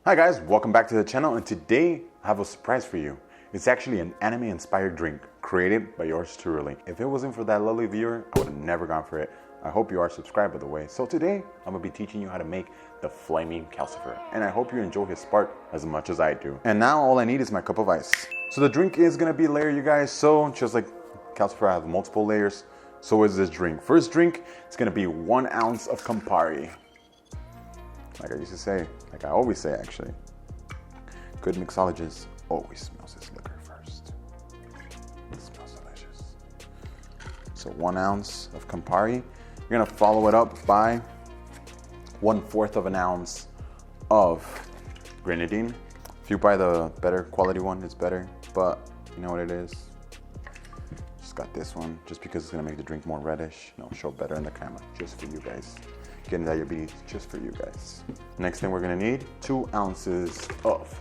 Hi guys, welcome back to the channel, and today I have a surprise for you. It's actually an anime inspired drink created by yours truly. If it wasn't for that lovely viewer, I would have never gone for it. I hope you are subscribed, by the way. So today I'm gonna be teaching you how to make the Flaming Calcifer, and I hope you enjoy his spark as much as I do. And now all I need is my cup of ice. So the drink is gonna be layered, you guys. So just like Calcifer, I have multiple layers. So is this drink. First drink, it's gonna be 1 ounce of Compari. Like I used to say, like I always say actually, good mixologist always smells his liquor first. It smells delicious. So 1 ounce of Compari. You're gonna follow it up by 1/4 of an ounce of Grenadine. If you buy the better quality one, it's better, but you know what it is. Just got this one, just because it's gonna make the drink more reddish, show better in the camera, just for you guys. Getting diabetes just for you guys. Next thing we're gonna need 2 ounces of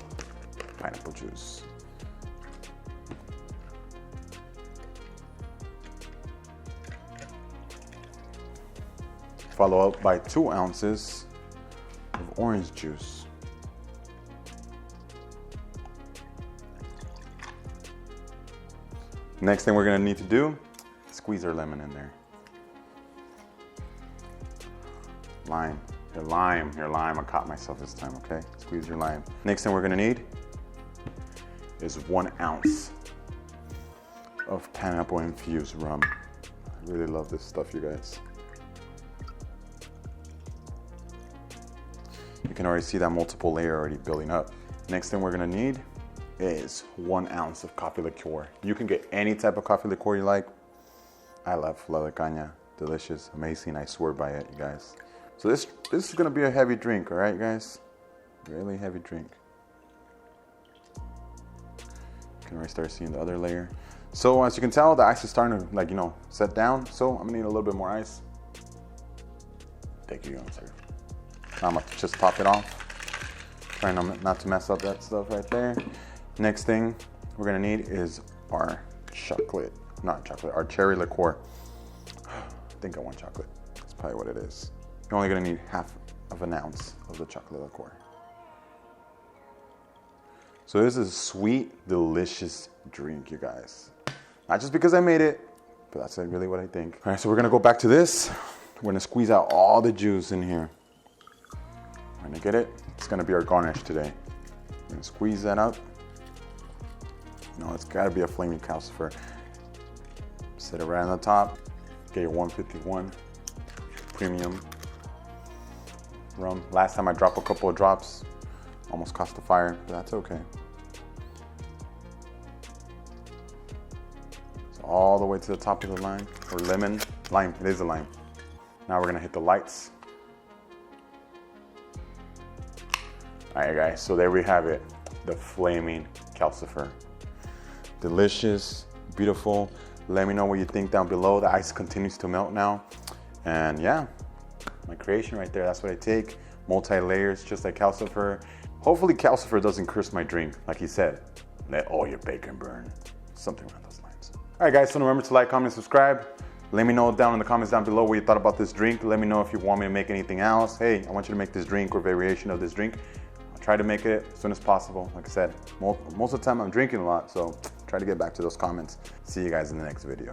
pineapple juice. Follow up by 2 ounces of orange juice. Next thing we're gonna need to do, squeeze our lemon in there. Your lime. I caught myself this time, okay? Squeeze your lime. Next thing we're gonna need is 1 ounce of Pineapple Infused Rum. I really love this stuff, you guys. You can already see that multiple layer already building up. Next thing we're gonna need is 1 ounce of Coffee Liqueur. You can get any type of coffee liqueur you like. I love La Caña. Delicious, amazing, I swear by it, you guys. So this is gonna be a heavy drink, all right, guys? Really heavy drink. You can already start seeing the other layer. So as you can tell, the ice is starting to set down. So I'm gonna need a little bit more ice. Thank you, sir. Now I'm gonna just top it off. Trying not to mess up that stuff right there. Next thing we're gonna need is our our cherry liqueur. I think I want chocolate. That's probably what it is. You're only gonna need 1/2 of an ounce of the chocolate liqueur. So this is a sweet, delicious drink, you guys. Not just because I made it, but that's really what I think. All right, so we're gonna go back to this. We're gonna squeeze out all the juice in here. We're gonna get it. It's gonna be our garnish today. We're gonna squeeze that up. It's gotta be a Flaming Calcifer. Set it right on the top. Get your 151 premium rum. Last time I dropped a couple of drops, almost cost the fire, but that's okay. So all the way to the top of the lime, or lime, it is a lime. Now we're gonna hit the lights. All right guys, so there we have it, the Flaming Calcifer. Delicious, beautiful. Let me know what you think down below. The ice continues to melt now. And yeah, my creation right there, that's what I take. Multi-layers, just like Calcifer. Hopefully Calcifer doesn't curse my drink. Like he said, let all your bacon burn. Something around those lines. All right guys, so remember to like, comment, subscribe. Let me know down in the comments down below what you thought about this drink. Let me know if you want me to make anything else. Hey, I want you to make this drink or variation of this drink. I'll try to make it as soon as possible. Like I said, most of the time I'm drinking a lot, so try to get back to those comments. See you guys in the next video.